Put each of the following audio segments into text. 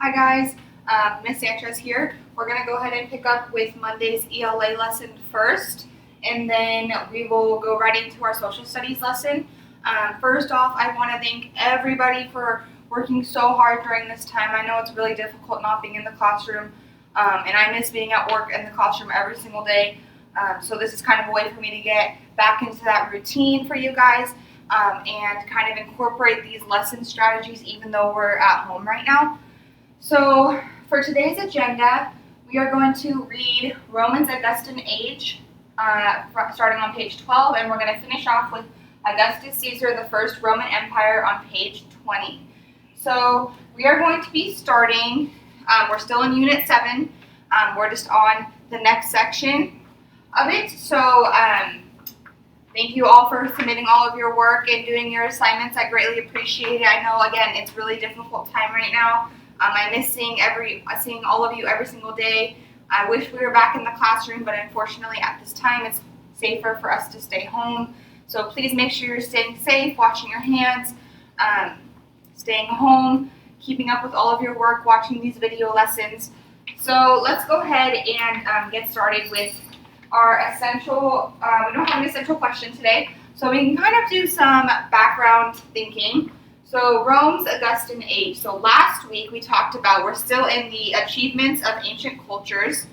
Hi guys, Miss Sanchez here. We're going to go ahead and pick up with Monday's ELA lesson first, and then we will go right into our social studies lesson. First off, I want to thank everybody for working so hard during this time. I know it's really difficult not being in the classroom, and I miss being at work in the classroom every single day. So this is kind of a way for me to get back into that routine for you guys and kind of incorporate these lesson strategies even though we're at home right now. So for today's agenda, we are going to read Roman's Augustan Age, starting on page 12, and we're going to finish off with Augustus Caesar, the First Roman Empire, on page 20. So we are going to be starting, we're still in Unit 7, we're just on the next section of it. So thank you all for submitting all of your work and doing your assignments. I greatly appreciate it. I know, again, it's really difficult time right now. I miss seeing all of you every single day. I wish we were back in the classroom, but unfortunately at this time it's safer for us to stay home. So please make sure you're staying safe, washing your hands, staying home, keeping up with all of your work, watching these video lessons. So let's go ahead and get started with our essential, we don't have an essential question today, so we can kind of do some background thinking. So Rome's Augustan Age. So last week we talked about, we're still in the Achievements of Ancient Cultures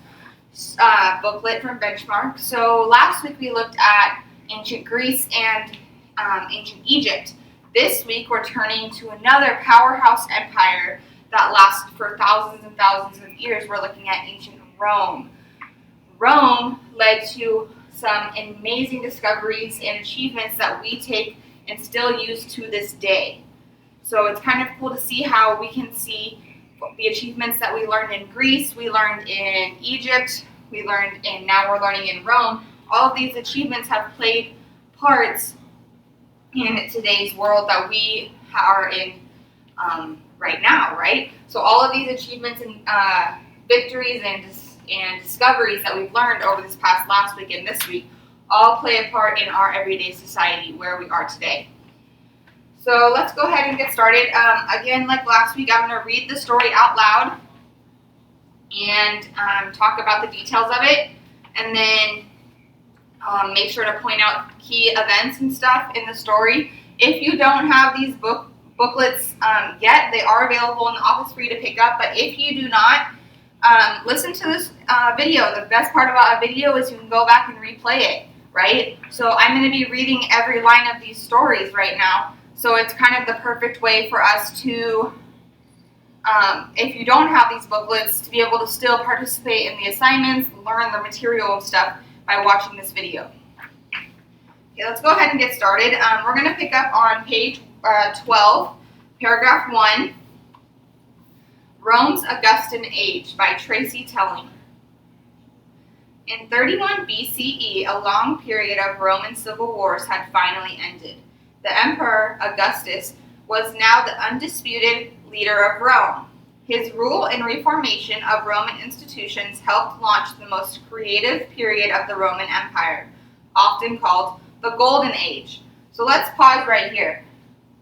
booklet from Benchmark. So last week we looked at ancient Greece and ancient Egypt. This week we're turning to another powerhouse empire that lasted for thousands and thousands of years. We're looking at ancient Rome. Rome led to some amazing discoveries and achievements that we take and still use to this day. So it's kind of cool to see how we can see the achievements that we learned in Greece, we learned in Egypt, now we're learning in Rome. All of these achievements have played parts in today's world that we are in right now, right? So all of these achievements and victories and discoveries that we've learned over this past last week and this week all play a part in our everyday society where we are today. So let's go ahead and get started. Again, like last week, I'm going to read the story out loud and talk about the details of it, and then make sure to point out key events and stuff in the story. If you don't have these booklets yet, they are available in the office for you to pick up, but if you do not, listen to this video. The best part about a video is you can go back and replay it, right? So I'm going to be reading every line of these stories right now. So it's kind of the perfect way for us to, if you don't have these booklets, to be able to still participate in the assignments, learn the material and stuff by watching this video. Okay, let's go ahead and get started. We're going to pick up on page 12, paragraph 1, Rome's Augustan Age by Tracy Telling. In 31 BCE, a long period of Roman civil wars had finally ended. The Emperor Augustus was now the undisputed leader of Rome. His rule and reformation of Roman institutions helped launch the most creative period of the Roman Empire, often called the Golden Age. So let's pause right here.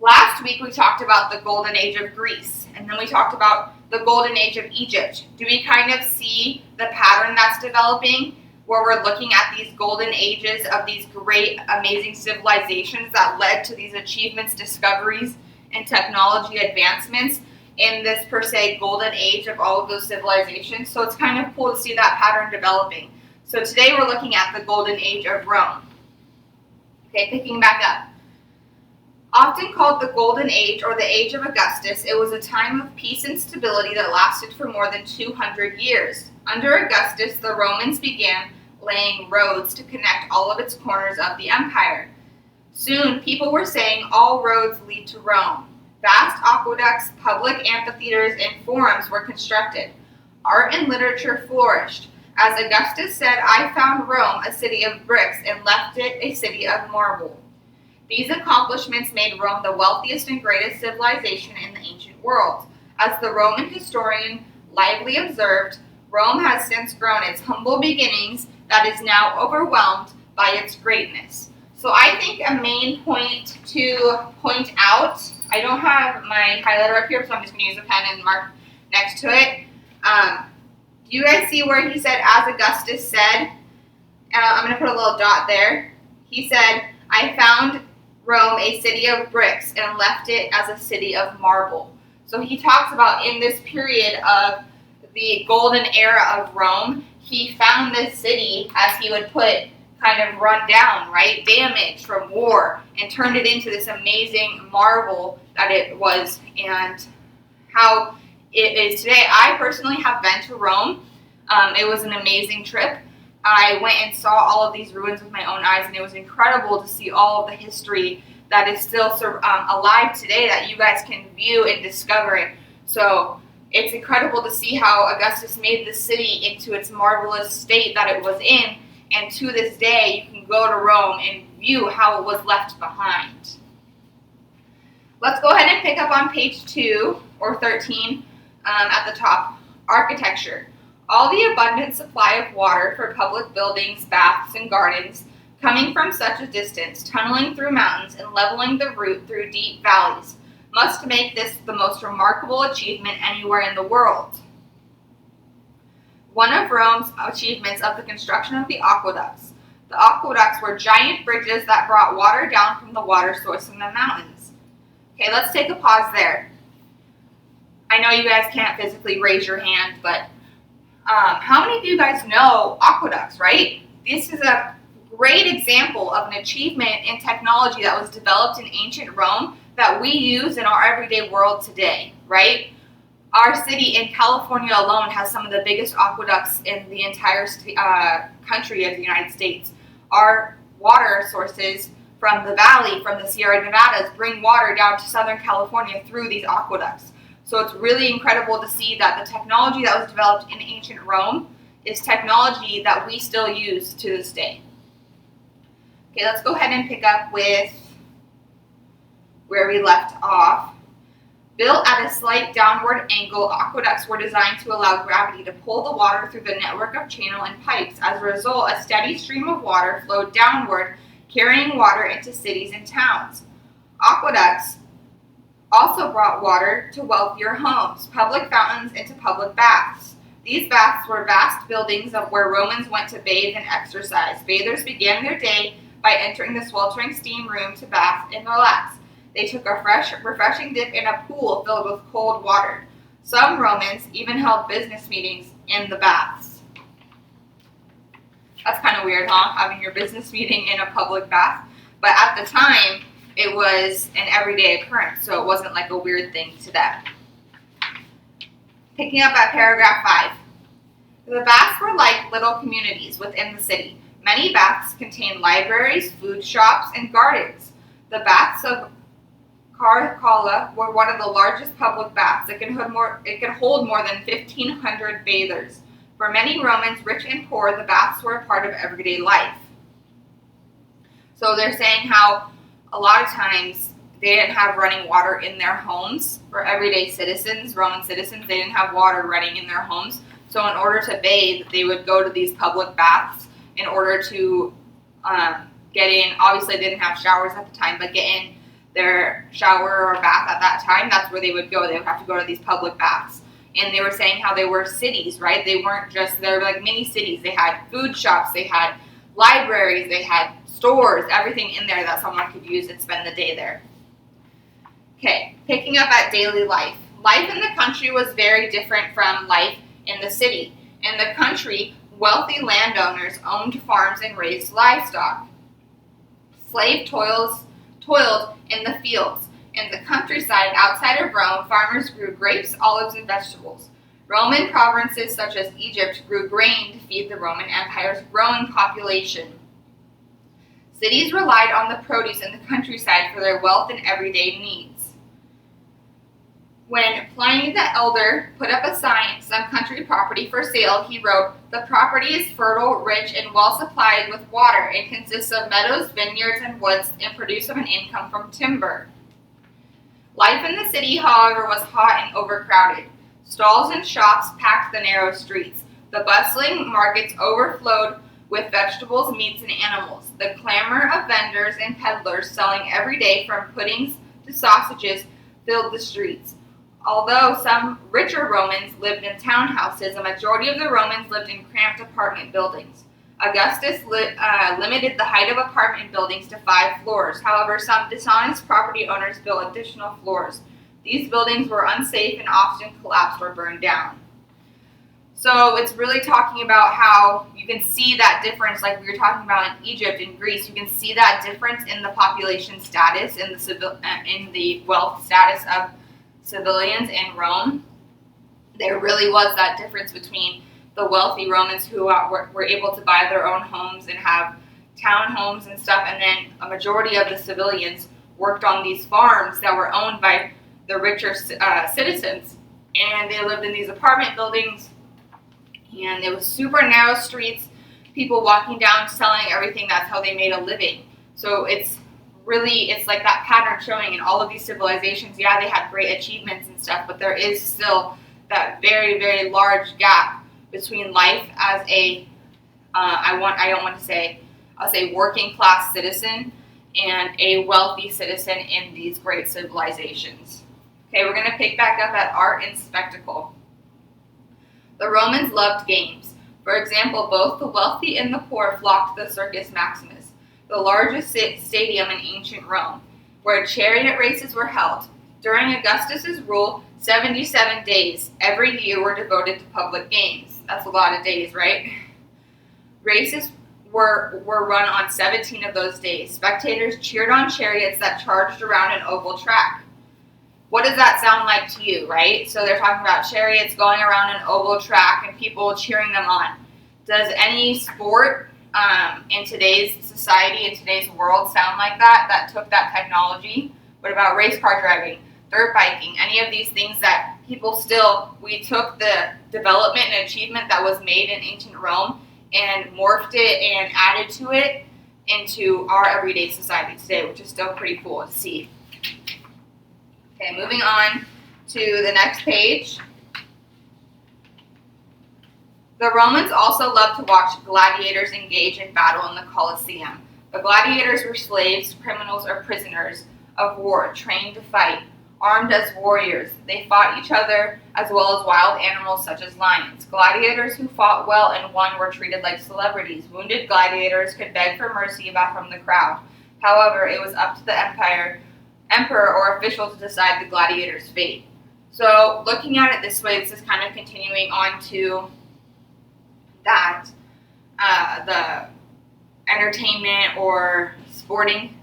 Last week we talked about the Golden Age of Greece, and then we talked about the Golden Age of Egypt. Do we kind of see the pattern that's developing, where we're looking at these golden ages of these great, amazing civilizations that led to these achievements, discoveries, and technology advancements in this, per se, golden age of all of those civilizations? So it's kind of cool to see that pattern developing. So today we're looking at the Golden Age of Rome. Okay, picking back up. Often called the Golden Age or the Age of Augustus, it was a time of peace and stability that lasted for more than 200 years. Under Augustus, the Romans began laying roads to connect all of its corners of the empire. Soon, people were saying all roads lead to Rome. Vast aqueducts, public amphitheaters, and forums were constructed. Art and literature flourished. As Augustus said, "I found Rome a city of bricks and left it a city of marble." These accomplishments made Rome the wealthiest and greatest civilization in the ancient world. As the Roman historian Lively observed, Rome has since grown its humble beginnings that is now overwhelmed by its greatness. So I think a main point to point out, I don't have my highlighter up here, so I'm just going to use a pen and mark next to it. Do you guys see where he said, as Augustus said? I'm going to put a little dot there. He said, I found Rome a city of bricks and left it as a city of marble. So he talks about in this period of the golden era of Rome, he found this city, as he would put, kind of run down, right? Damaged from war, and turned it into this amazing marvel that it was, and how it is today. I personally have been to Rome. It was an amazing trip. I went and saw all of these ruins with my own eyes, and it was incredible to see all of the history that is still alive today that you guys can view and discover. So it's incredible to see how Augustus made the city into its marvelous state that it was in, and to this day you can go to Rome and view how it was left behind. Let's go ahead and pick up on page 2 or 13 at the top. Architecture. All the abundant supply of water for public buildings, baths, and gardens, coming from such a distance, tunneling through mountains, and leveling the route through deep valleys, must make this the most remarkable achievement anywhere in the world. One of Rome's achievements of the construction of the aqueducts. The aqueducts were giant bridges that brought water down from the water source in the mountains. Okay, let's take a pause there. I know you guys can't physically raise your hand, but how many of you guys know aqueducts, right? This is a great example of an achievement in technology that was developed in ancient Rome that we use in our everyday world today, right? Our city in California alone has some of the biggest aqueducts in the entire country of the United States. Our water sources from the valley, from the Sierra Nevadas, bring water down to Southern California through these aqueducts. So it's really incredible to see that the technology that was developed in ancient Rome is technology that we still use to this day. Okay, let's go ahead and pick up with where we left off. Built at a slight downward angle, aqueducts were designed to allow gravity to pull the water through the network of channel and pipes. As a result, a steady stream of water flowed downward, carrying water into cities and towns. Aqueducts also brought water to wealthier homes, public fountains into public baths. These baths were vast buildings where Romans went to bathe and exercise. Bathers began their day by entering the sweltering steam room to bath and relax. They took a refreshing dip in a pool filled with cold water. Some Romans even held business meetings in the baths. That's kind of weird, huh? Having your business meeting in a public bath. But at the time, it was an everyday occurrence, so it wasn't like a weird thing to them. Picking up at paragraph 5. The baths were like little communities within the city. Many baths contained libraries, food shops, and gardens. The baths of Caracalla were one of the largest public baths. It could hold more than 1,500 bathers. For many Romans, rich and poor, the baths were a part of everyday life. So they're saying how a lot of times they didn't have running water in their homes. For everyday citizens, Roman citizens, they didn't have water running in their homes. So in order to bathe, they would go to these public baths in order to get in. Obviously, they didn't have showers at the time, but get in their shower or bath at that time, that's where they would go. They would have to go to these public baths. And they were saying how they were cities, right? They weren't just, they were like mini cities. They had food shops, they had libraries, they had stores, everything in there that someone could use and spend the day there. Okay, picking up at daily life. Life in the country was very different from life in the city. In the country, wealthy landowners owned farms and raised livestock. Slaves toiled in the fields. In the countryside outside of Rome, farmers grew grapes, olives, and vegetables. Roman provinces such as Egypt grew grain to feed the Roman Empire's growing population. Cities relied on the produce in the countryside for their wealth and everyday needs. When Pliny the Elder put up a sign, some country property for sale, he wrote, "The property is fertile, rich, and well supplied with water. It consists of meadows, vineyards, and woods, and produces an income from timber." Life in the city, however, was hot and overcrowded. Stalls and shops packed the narrow streets. The bustling markets overflowed with vegetables, meats, and animals. The clamor of vendors and peddlers selling every day from puddings to sausages filled the streets. Although some richer Romans lived in townhouses, a majority of the Romans lived in cramped apartment buildings. Augustus limited the height of apartment buildings to 5 floors. However, some dishonest property owners built additional floors. These buildings were unsafe and often collapsed or burned down. So it's really talking about how you can see that difference, like we were talking about in Egypt and Greece. You can see that difference in the population status, in the wealth status of civilians in Rome. There really was that difference between the wealthy Romans who were able to buy their own homes and have townhomes and stuff, and then a majority of the civilians worked on these farms that were owned by the richer citizens, and they lived in these apartment buildings, and it was super narrow streets, people walking down selling everything. That's how they made a living. So it's like that pattern showing in all of these civilizations. Yeah, they had great achievements and stuff, but there is still that very, very large gap between life as a I'll say working class citizen and a wealthy citizen in these great civilizations. Okay, we're going to pick back up at art and spectacle. The Romans loved games. For example, both the wealthy and the poor flocked to the Circus Maximus, the largest stadium in ancient Rome, where chariot races were held. During Augustus's rule, 77 days every year were devoted to public games. That's a lot of days, right? Races were run on 17 of those days. Spectators cheered on chariots that charged around an oval track. What does that sound like to you, right? So they're talking about chariots going around an oval track and people cheering them on. Does any sport in today's society, in today's world, sound like that took that technology? What about race car driving, dirt biking, any of these things that we took the development and achievement that was made in ancient Rome and morphed it and added to it into our everyday society today, which is still pretty cool to see. Okay, moving on to the next page. The Romans also loved to watch gladiators engage in battle in the Colosseum. The gladiators were slaves, criminals, or prisoners of war trained to fight. Armed as warriors, they fought each other as well as wild animals such as lions. Gladiators who fought well and won were treated like celebrities. Wounded gladiators could beg for mercy from the crowd. However, it was up to the emperor or official to decide the gladiator's fate. So looking at it this way, this is kind of continuing on to that, the entertainment or sporting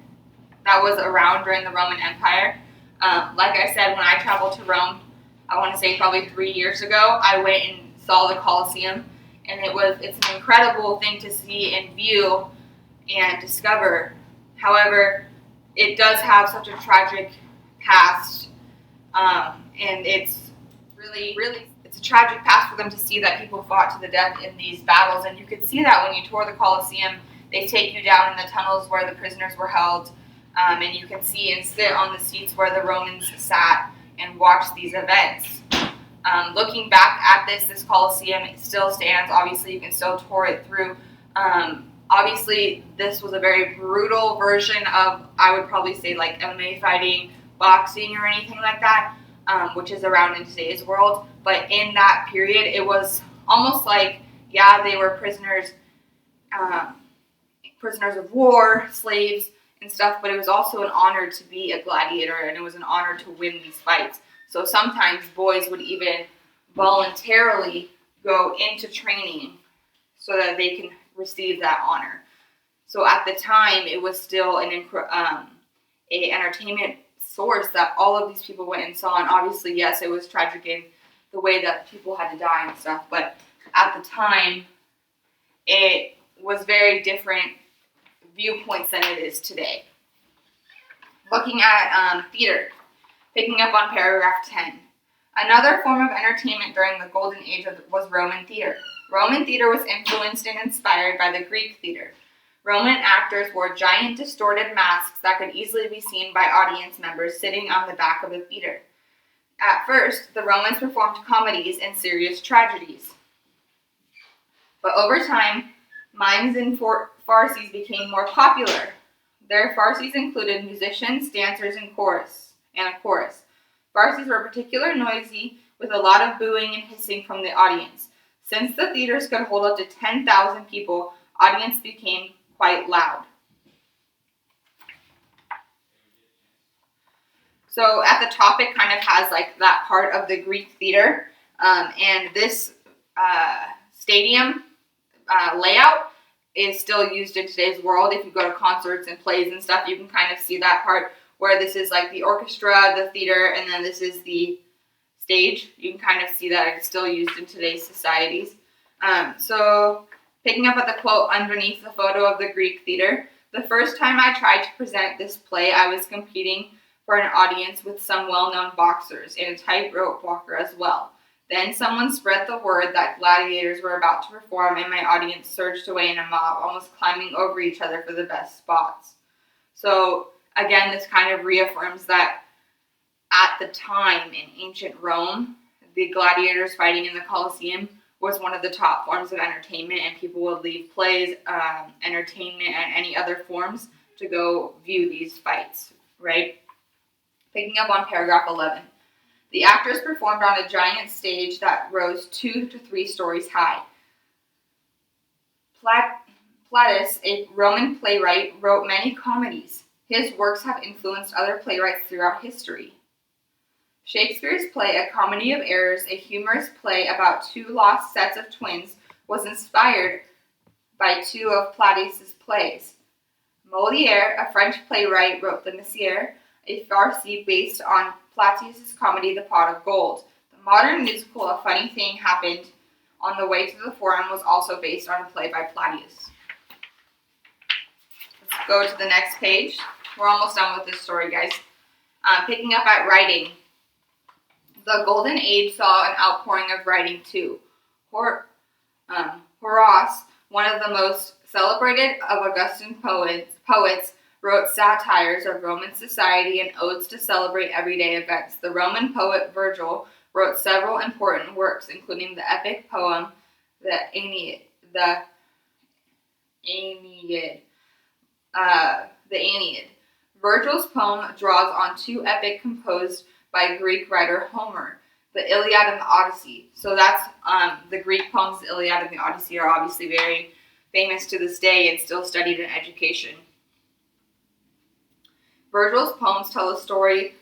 that was around during the Roman Empire. Like I said, when I traveled to Rome, I want to say probably 3 years ago, I went and saw the Colosseum, and it's an incredible thing to see and view and discover. However, it does have such a tragic past, and it's it's a tragic past for them to see that people fought to the death in these battles. And you could see that when you tour the Colosseum. They take you down in the tunnels where the prisoners were held, and you can see and sit on the seats where the Romans sat and watched these events. Looking back at this Colosseum, it still stands. Obviously, you can still tour it through. Obviously, this was a very brutal version of, I would probably say, like MMA fighting, boxing, or anything like that, which is around in today's world. But in that period, it was almost like, yeah, they were prisoners of war, slaves, and stuff, but it was also an honor to be a gladiator, and it was an honor to win these fights. So sometimes boys would even voluntarily go into training so that they can receive that honor. So at the time, it was still an entertainment source that all of these people went and saw. And obviously, yes, it was tragic in the way that people had to die and stuff. But at the time, it was very different viewpoints than it is today. Looking at theater, picking up on paragraph 10. Another form of entertainment during the golden age was Roman theater. Roman theater was influenced and inspired by the Greek theater. Roman actors wore giant distorted masks that could easily be seen by audience members sitting on the back of the theater. At first, the Romans performed comedies and serious tragedies. But over time, mimes and farces became more popular. Their farces included musicians, dancers, and a chorus. Farces were particularly noisy, with a lot of booing and hissing from the audience. Since the theaters could hold up to 10,000 people, audience became quite loud. So at the top, it kind of has like that part of the Greek theater, and this stadium layout is still used in today's world. If you go to concerts and plays and stuff, you can kind of see that part where this is like the orchestra, the theater, and then this is the stage. You can kind of see that it's still used in today's societies. So picking up at the quote underneath the photo of the Greek theater, the first time I tried to present this play, I was competing for an audience with some well-known boxers and a tightrope walker as well. Then someone spread the word that gladiators were about to perform, and my audience surged away in a mob, almost climbing over each other for the best spots. So again, this kind of reaffirms that at the time in ancient Rome, the gladiators fighting in the Colosseum was one of the top forms of entertainment, and people would leave plays, entertainment, and any other forms to go view these fights, right? Picking up on paragraph 11. The actors performed on a giant stage that rose 2 to 3 stories high. Plautus, a Roman playwright, wrote many comedies. His works have influenced other playwrights throughout history. Shakespeare's play, A Comedy of Errors, a humorous play about 2 lost sets of twins, was inspired by 2 of Plautus's plays. Molière, a French playwright, wrote The Messier, a farce based on Plautus's comedy The Pot of Gold. The modern musical A Funny Thing Happened on the Way to the Forum was also based on a play by Plautus. Let's go to the next page. We're almost done with this story, guys. Picking up at writing. The Golden Age saw an outpouring of writing too. Horace, one of the most celebrated of Augustan poets, wrote satires of Roman society and odes to celebrate everyday events. The Roman poet Virgil wrote several important works, including the epic poem, the Aeneid. Virgil's poem draws on 2 epics composed by Greek writer Homer, the Iliad and the Odyssey. So that's the Greek poems, the Iliad and the Odyssey, are obviously very famous to this day and still studied in education. Virgil's poems tell the story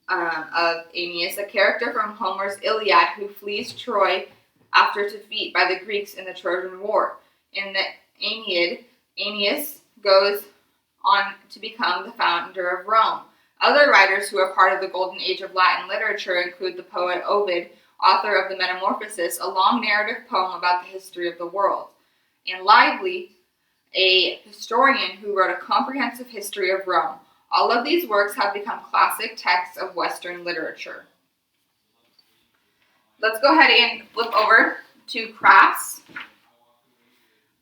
of Aeneas, a character from Homer's Iliad who flees Troy after defeat by the Greeks in the Trojan War. In the Aeneid, Aeneas goes on to become the founder of Rome. Other writers who are part of the Golden Age of Latin literature include the poet Ovid, author of the Metamorphoses, a long narrative poem about the history of the world, and Lively, a historian who wrote a comprehensive history of Rome. All of these works have become classic texts of Western literature. Let's go ahead and flip over to crafts.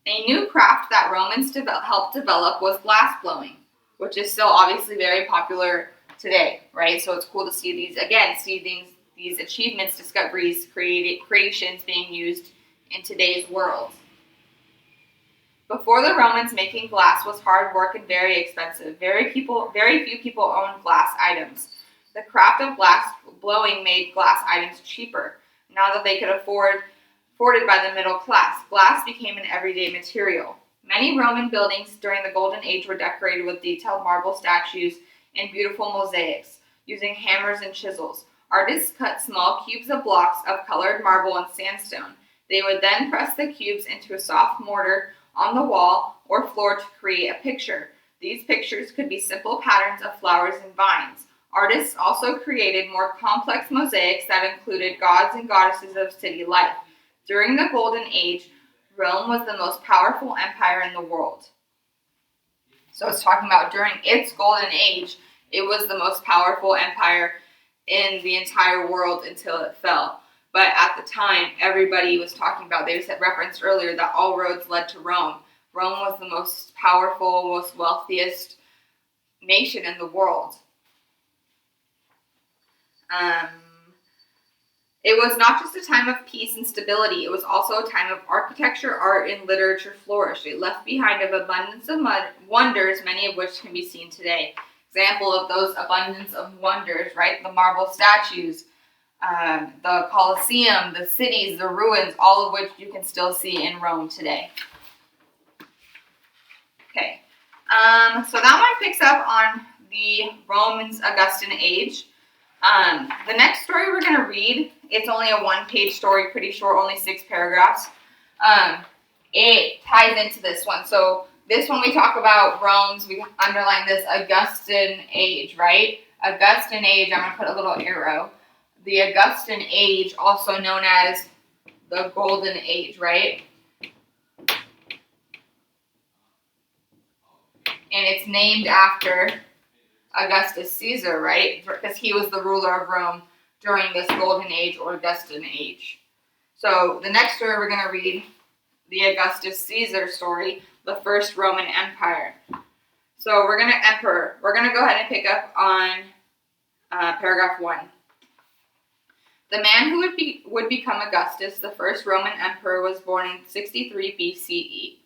A new craft that Romans helped develop was glass blowing, which is still obviously very popular today, right? So it's cool to see these achievements, discoveries, creations being used in today's world. Before the Romans, making glass was hard work and very expensive. Very few people owned glass items. The craft of glass blowing made glass items cheaper. Now that they could afforded by the middle class, glass became an everyday material. Many Roman buildings during the Golden Age were decorated with detailed marble statues and beautiful mosaics, using hammers and chisels. Artists cut small cubes of blocks of colored marble and sandstone. They would then press the cubes into a soft mortar on the wall or floor to create a picture. These pictures could be simple patterns of flowers and vines. Artists also created more complex mosaics that included gods and goddesses of city life. During the Golden Age, Rome was the most powerful empire in the world. So it's talking about during its Golden Age, it was the most powerful empire in the entire world until it fell. But at the time, everybody was talking about, they said referenced earlier, that all roads led to Rome. Rome was the most powerful, most wealthiest nation in the world. It was not just a time of peace and stability, it was also a time of architecture, art, and literature flourished. It left behind an abundance of wonders, many of which can be seen today. example of those abundance of wonders, right? The marble statues, the Colosseum, the cities, the ruins, all of which you can still see in Rome today. Okay, so that one picks up on the Romans Augustan age. The next story we're going to read, it's only a one-page story, pretty short, only 6 paragraphs. It ties into this one. So this one we talk about Rome's, we underline this Augustan age, right? Augustan age, I'm going to put a little arrow. The Augustan age, also known as the Golden Age, right? And it's named after Augustus Caesar, right? Because he was the ruler of Rome during this Golden Age or Augustan age. So the next story we're going to read, the Augustus Caesar story, the first Roman Empire. So we're going to go ahead and pick up on paragraph 1. The man who would become Augustus, the first Roman emperor, was born in 63 BCE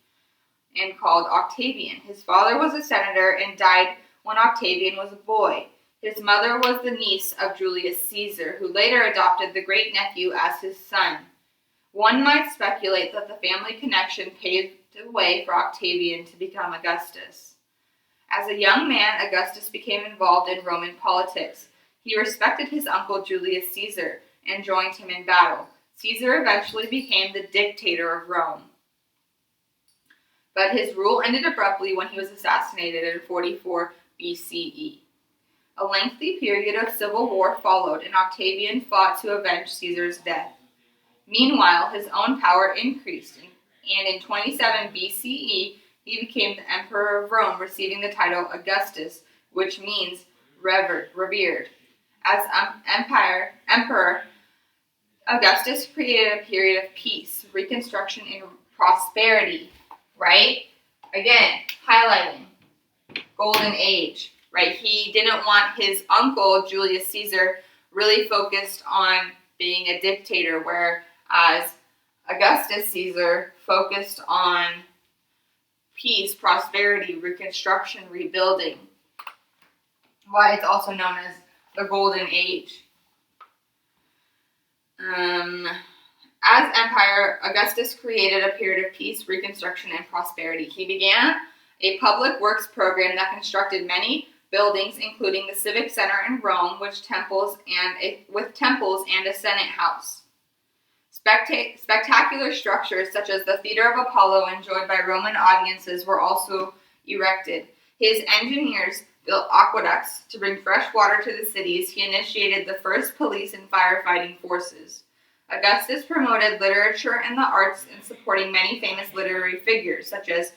and called Octavian. His father was a senator and died when Octavian was a boy. His mother was the niece of Julius Caesar, who later adopted the great-nephew as his son. One might speculate that the family connection paved the way for Octavian to become Augustus. As a young man, Augustus became involved in Roman politics. He respected his uncle Julius Caesar and joined him in battle. Caesar eventually became the dictator of Rome. But his rule ended abruptly when he was assassinated in 44 BCE. A lengthy period of civil war followed, and Octavian fought to avenge Caesar's death. Meanwhile, his own power increased, and in 27 BCE, he became the emperor of Rome, receiving the title Augustus, which means revered. As emperor, Augustus created a period of peace, reconstruction, and prosperity, right? Again, highlighting Golden Age, right? He didn't want his uncle, Julius Caesar, really focused on being a dictator, whereas Augustus Caesar focused on peace, prosperity, reconstruction, rebuilding. Why it's also known as the Golden Age. As empire, Augustus created a period of peace, reconstruction, and prosperity. He began a public works program that constructed many buildings, including the Civic Center in Rome, with temples and a Senate house. Spectacular structures such as the Theater of Apollo, enjoyed by Roman audiences, were also erected. His engineers built aqueducts to bring fresh water to the cities. He initiated the first police and firefighting forces. Augustus promoted literature and the arts in supporting many famous literary figures, such as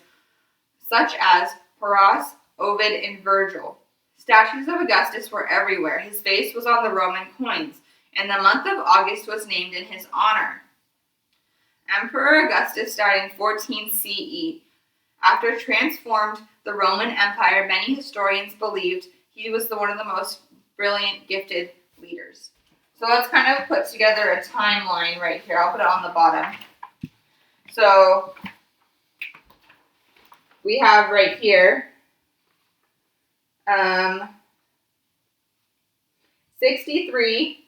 Horace, Ovid, and Virgil. Statues of Augustus were everywhere. His face was on the Roman coins, and the month of August was named in his honor. Emperor Augustus died in 14 CE. After transformed the Roman Empire, many historians believed he was one of the most brilliant, gifted leaders. So let's kind of put together a timeline right here. I'll put it on the bottom. So we have right here 63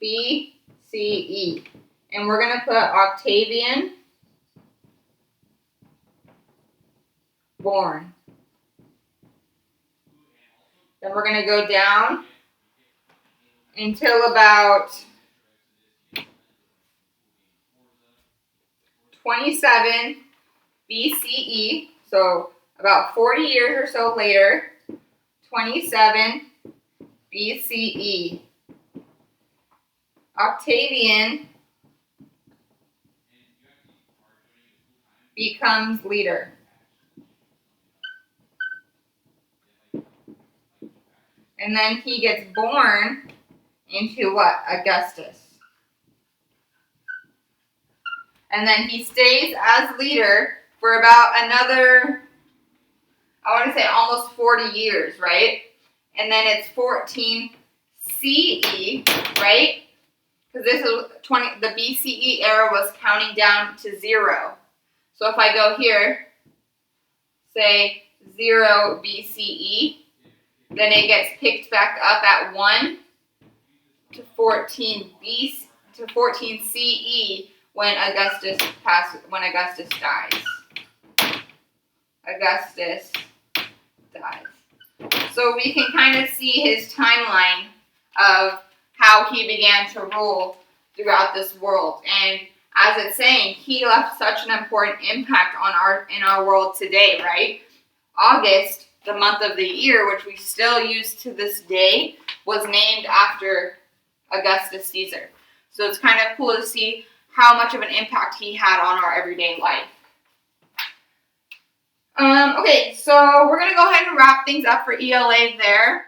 BCE. And we're going to put Octavian born. Then we're going to go down until about 27 BCE, so about 40 years or so later, 27 BCE. Octavian becomes leader. And then he gets born into what? Augustus. And then he stays as leader for about another, I want to say almost 40 years, right? And then it's 14 CE, right? Because this is the BCE era was counting down to 0. So if I go here, say 0 BCE. Then it gets picked back up at 1 to 14 CE when Augustus dies. Augustus dies. So we can kind of see his timeline of how he began to rule throughout this world. And as it's saying, he left such an important impact on in our world today, right? August, the month of the year, which we still use to this day, was named after Augustus Caesar. So it's kind of cool to see how much of an impact he had on our everyday life. Okay, so we're going to go ahead and wrap things up for ELA there.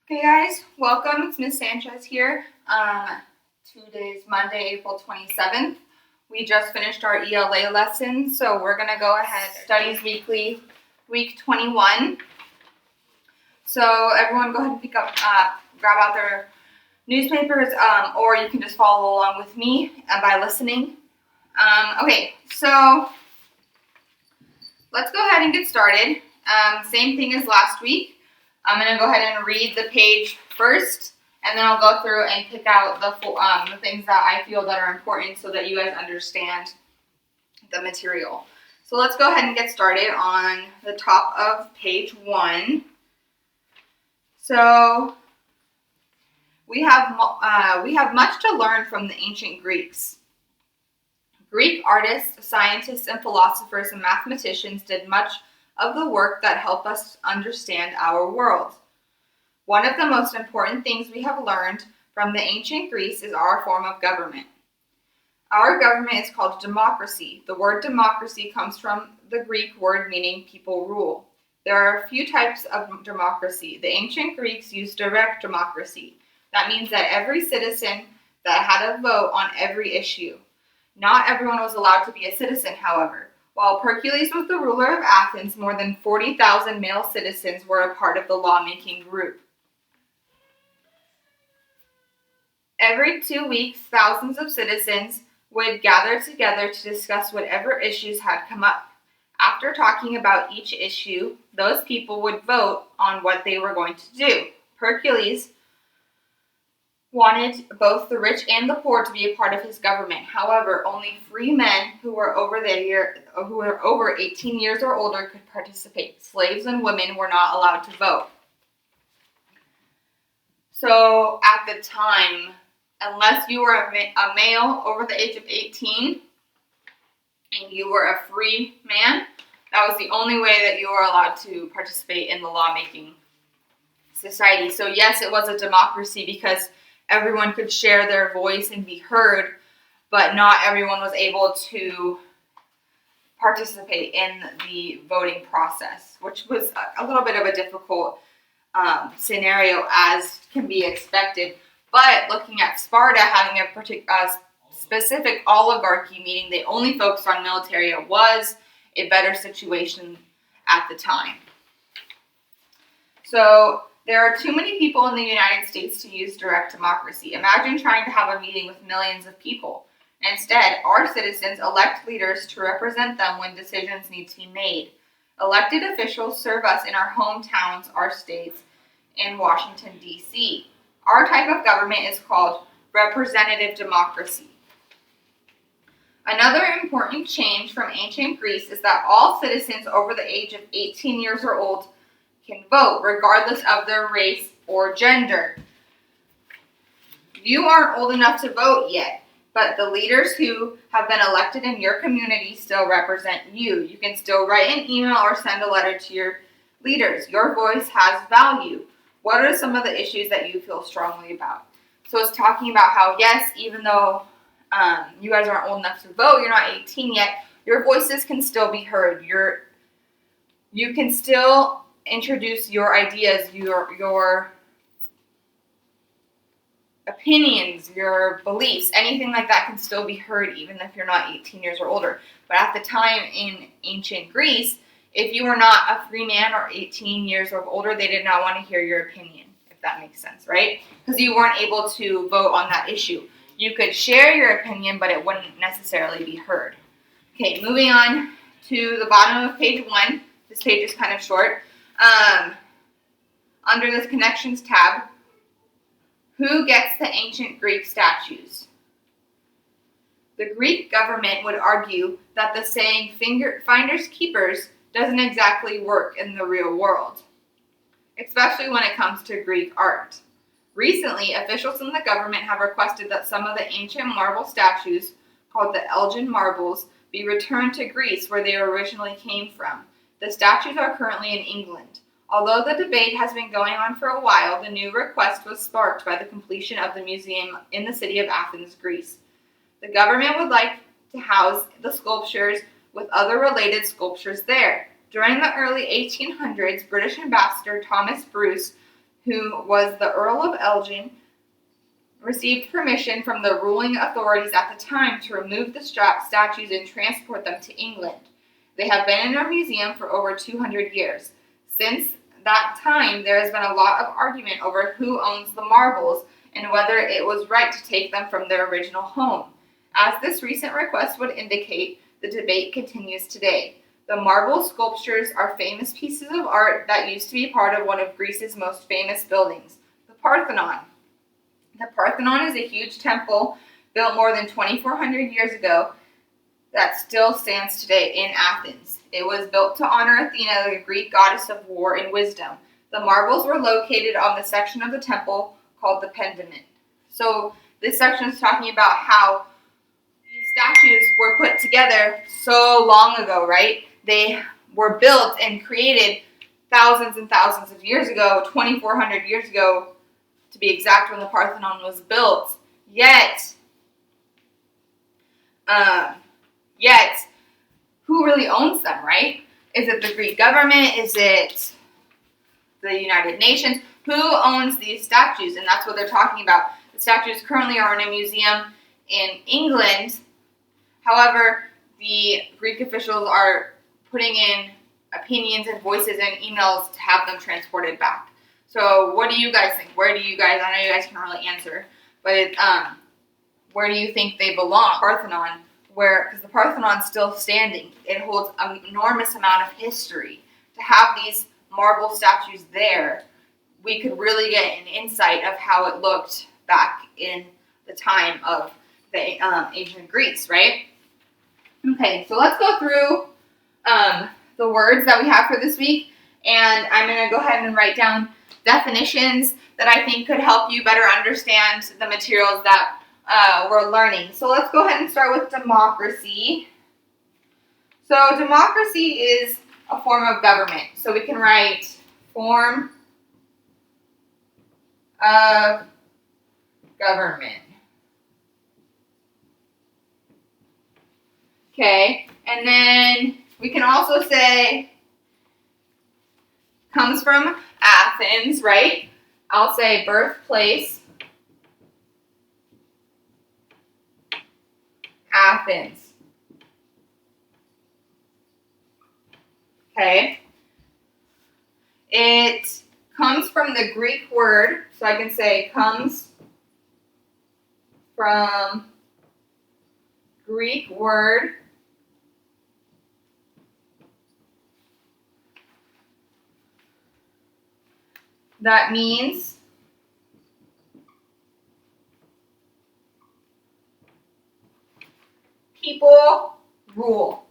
Okay guys, welcome. It's Miss Sanchez here. Today's Monday, April 27th. We just finished our ELA lesson, so we're going to go ahead. Studies Weekly, week 21. So everyone go ahead and grab out their newspapers, or you can just follow along with me by listening. Okay, so let's go ahead and get started. Same thing as last week. I'm going to go ahead and read the page first, and then I'll go through and pick out the things that I feel that are important so that you guys understand the material. So let's go ahead and get started on the top of page 1. So we have much to learn from the ancient Greeks. Greek artists, scientists, and philosophers and mathematicians did much of the work that help us understand our world. One of the most important things we have learned from the ancient Greece is our form of government. Our government is called democracy. The word democracy comes from the Greek word meaning people rule. There are a few types of democracy. The ancient Greeks used direct democracy. That means that every citizen that had a vote on every issue. Not everyone was allowed to be a citizen, however. While Hercules was the ruler of Athens, more than 40,000 male citizens were a part of the lawmaking group. Every 2 weeks, thousands of citizens would gather together to discuss whatever issues had come up. After talking about each issue, those people would vote on what they were going to do. Hercules wanted both the rich and the poor to be a part of his government. However, only free men who were over 18 years or older could participate. Slaves and women were not allowed to vote. So at the time, unless you were a male over the age of 18 and you were a free man, that was the only way that you were allowed to participate in the lawmaking society. So yes, it was a democracy because everyone could share their voice and be heard, but not everyone was able to participate in the voting process, which was a little bit of a difficult scenario as can be expected. But looking at Sparta having a specific oligarchy, meaning they only focused on military, it was a better situation at the time. So there are too many people in the United States to use direct democracy. Imagine trying to have a meeting with millions of people. Instead, our citizens elect leaders to represent them when decisions need to be made. Elected officials serve us in our hometowns, our states, and Washington, D.C. Our type of government is called representative democracy. Another important change from ancient Greece is that all citizens over the age of 18 years or old can vote, regardless of their race or gender. You aren't old enough to vote yet, but the leaders who have been elected in your community still represent you. You can still write an email or send a letter to your leaders. Your voice has value. What are some of the issues that you feel strongly about? So it's talking about how, yes, even though you guys aren't old enough to vote, you're not 18 yet, your voices can still be heard. You can still introduce your ideas, your opinions, your beliefs, anything like that can still be heard even if you're not 18 years or older. But at the time in ancient Greece, if you were not a free man or 18 years or older, they did not want to hear your opinion, if that makes sense, right? Because you weren't able to vote on that issue. You could share your opinion, but it wouldn't necessarily be heard. Okay, moving on to the bottom of page 1. This page is kind of short. Under this Connections tab, who gets the ancient Greek statues? The Greek government would argue that the saying finders keepers doesn't exactly work in the real world, especially when it comes to Greek art. Recently, officials in the government have requested that some of the ancient marble statues, called the Elgin marbles, be returned to Greece where they originally came from. The statues are currently in England. Although the debate has been going on for a while, the new request was sparked by the completion of the museum in the city of Athens, Greece. The government would like to house the sculptures with other related sculptures there. During the early 1800s, British ambassador Thomas Bruce, who was the Earl of Elgin, received permission from the ruling authorities at the time to remove the statues and transport them to England. They have been in our museum for over 200 years. Since that time, there has been a lot of argument over who owns the marbles and whether it was right to take them from their original home. As this recent request would indicate, the debate continues today. The marble sculptures are famous pieces of art that used to be part of one of Greece's most famous buildings, the Parthenon. The Parthenon is a huge temple built more than 2,400 years ago that still stands today in Athens. It was built to honor Athena, the Greek goddess of war and wisdom. The marbles were located on the section of the temple called the pediment. So this section is talking about how these statues were put together so long ago, right? They were built and created thousands and thousands of years ago, 2,400 years ago, to be exact, when the Parthenon was built. Yet, who really owns them, right? Is it the Greek government? Is it the United Nations? Who owns these statues? And that's what they're talking about. The statues currently are in a museum in England. However, the Greek officials are putting in opinions and voices and emails to have them transported back. So what do you guys think? I know you guys can't really answer, but where do you think they belong? Parthenon, because the Parthenon's still standing. It holds an enormous amount of history. To have these marble statues there, we could really get an insight of how it looked back in the time of the ancient Greece, right? Okay, so let's go through the words that we have for this week, and I'm going to go ahead and write down definitions that I think could help you better understand the materials that we're learning. So let's go ahead and start with democracy. So democracy is a form of government. So we can write form of government. Okay, and then we can also say comes from Athens, right? I'll say birthplace, Athens. Okay. It comes from the Greek word, so I can say comes from Greek word that means people rule.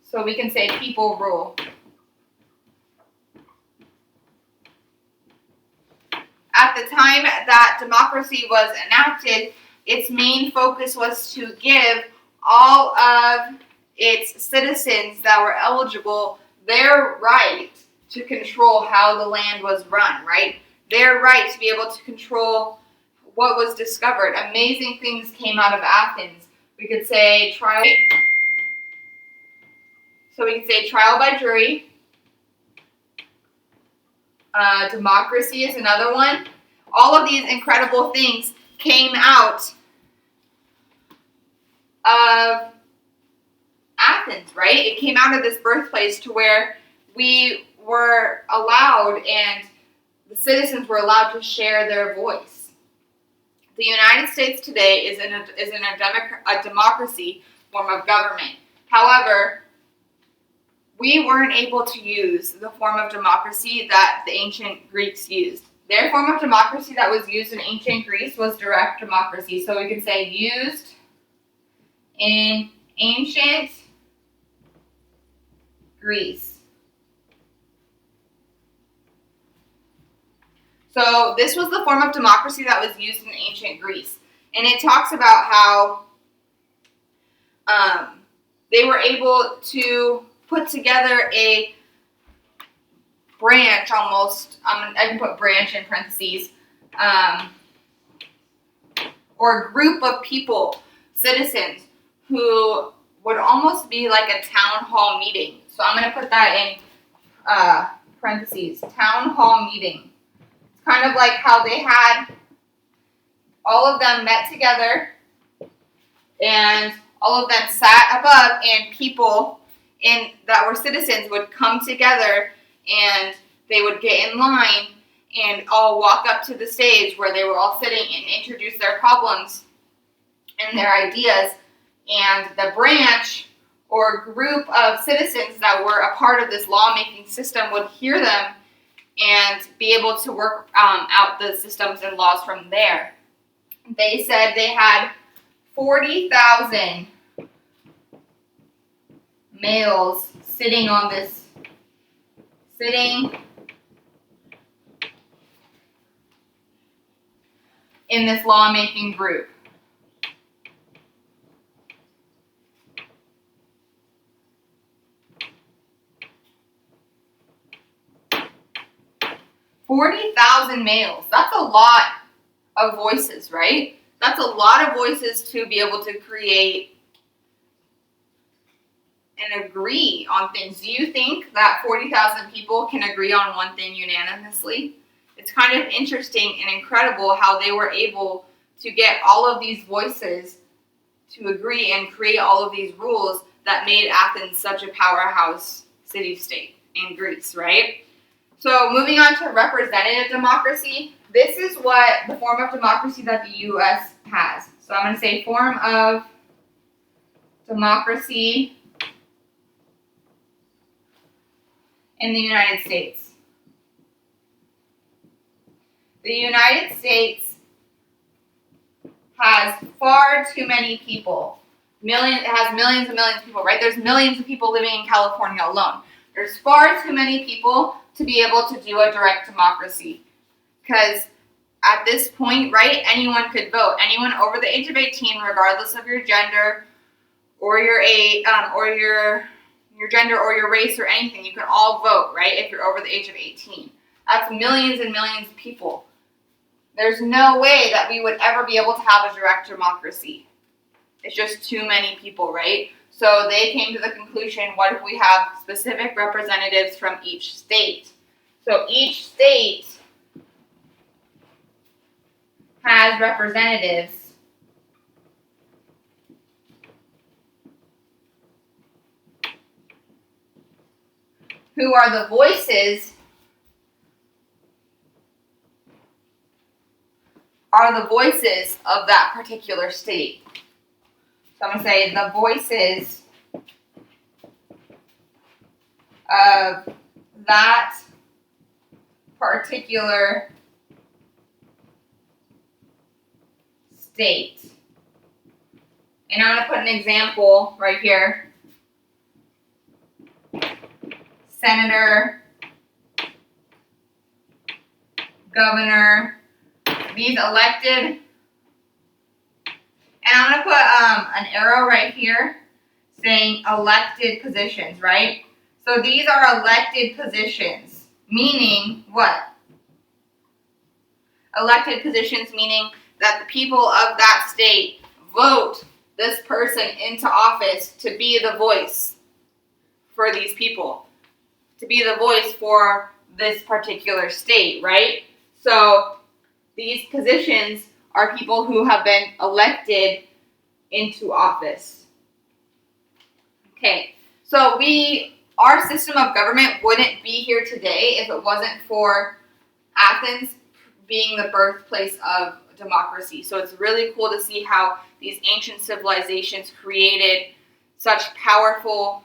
So we can say people rule. At the time that democracy was enacted, its main focus was to give all of its citizens that were eligible their right to control how the land was run, right? Their right to be able to control what was discovered. Amazing things came out of Athens. We could say trial. So we can say trial by jury. Democracy is another one. All of these incredible things came out of Athens, right? It came out of this birthplace to where we were allowed and the citizens were allowed to share their voice. The United States today is a democracy form of government. However, we weren't able to use the form of democracy that the ancient Greeks used. Their form of democracy that was used in ancient Greece was direct democracy. So we can say used in ancient Greece. So this was the form of democracy that was used in ancient Greece. And it talks about how they were able to put together a branch almost, I can put branch in parentheses, or a group of people, citizens, who would almost be like a town hall meeting. So I'm going to put that in parentheses, town hall meeting. It's kind of like how they had, all of them met together, and all of them sat above, and people that were citizens would come together, and they would get in line and all walk up to the stage where they were all sitting and introduce their problems and their ideas. And the branch or group of citizens that were a part of this lawmaking system would hear them and be able to work out the systems and laws from there. They said they had 40,000 males sitting in this lawmaking group. $40,000 males. That's a lot of voices, right? That's a lot of voices to be able to create and agree on things. Do you think that 40,000 people can agree on one thing unanimously? It's kind of interesting and incredible how they were able to get all of these voices to agree and create all of these rules that made Athens such a powerhouse city-state in Greece, right? So moving on to representative democracy, this is what the form of democracy that the U.S. has. So I'm going to say form of democracy in the United States. The United States has far too many people. It has millions and millions of people, right? There's millions of people living in California alone. There's far too many people to be able to do a direct democracy. Because at this point, right, anyone could vote. Anyone over the age of 18, regardless of your gender or your age, or your gender or your race or anything, you can all vote, right, if you're over the age of 18. That's millions and millions of people. There's no way that we would ever be able to have a direct democracy. It's just too many people, right? So they came to the conclusion, what if we have specific representatives from each state? So each state has representatives who are the voices of that particular state. So I'm going to say the voices of that particular state. And I'm going to put an example right here. Senator, governor, these elected. And I'm going to put an arrow right here saying elected positions, right? So these are elected positions, meaning what? Elected positions meaning that the people of that state vote this person into office to be the voice for these people, to be the voice for this particular state, right? So these positions are people who have been elected into office. Okay, so our system of government wouldn't be here today if it wasn't for Athens being the birthplace of democracy. So it's really cool to see how these ancient civilizations created such powerful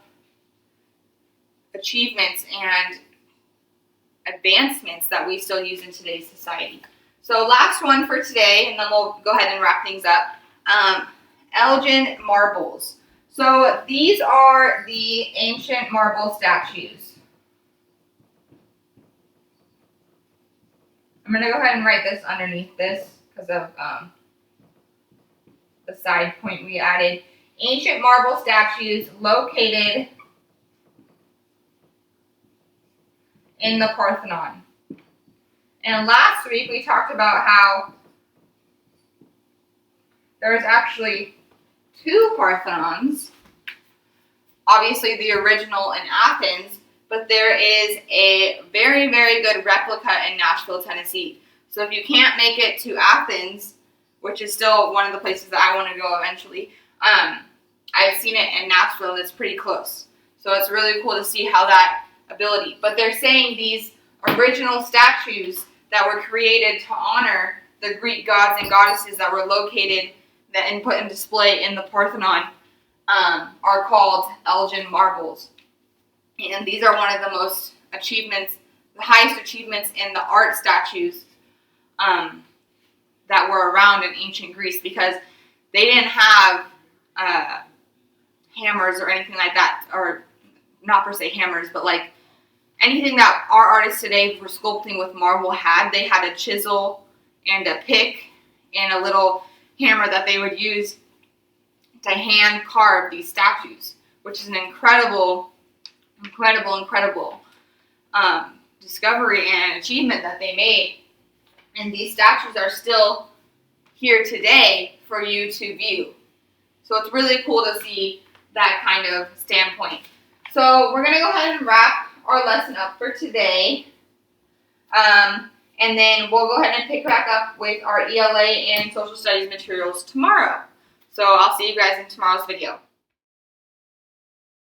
achievements and advancements that we still use in today's society. So last one for today, and then we'll go ahead and wrap things up. Elgin marbles. So these are the ancient marble statues. I'm going to go ahead and write this underneath this because of the side point we added. Ancient marble statues located in the Parthenon. And last week we talked about how there's actually two Parthenons. Obviously the original in Athens, but there is a very, very good replica in Nashville, Tennessee. So if you can't make it to Athens, which is still one of the places that I want to go eventually, I've seen it in Nashville and it's pretty close. So it's really cool to see how that ability. But they're saying these original statues that were created to honor the Greek gods and goddesses that were located and put in display in the Parthenon are called Elgin marbles. And these are one of the most achievements, the highest achievements in the art statues that were around in ancient Greece, because they didn't have hammers or anything like that, or not per se hammers, but like anything that our artists today for sculpting with marble had. They had a chisel and a pick and a little hammer that they would use to hand carve these statues, which is an incredible discovery and achievement that they made. And these statues are still here today for you to view. So it's really cool to see that kind of standpoint. So we're going to go ahead and wrap our lesson up for today. And then we'll go ahead and pick back up with our ELA and social studies materials tomorrow. So I'll see you guys in tomorrow's video.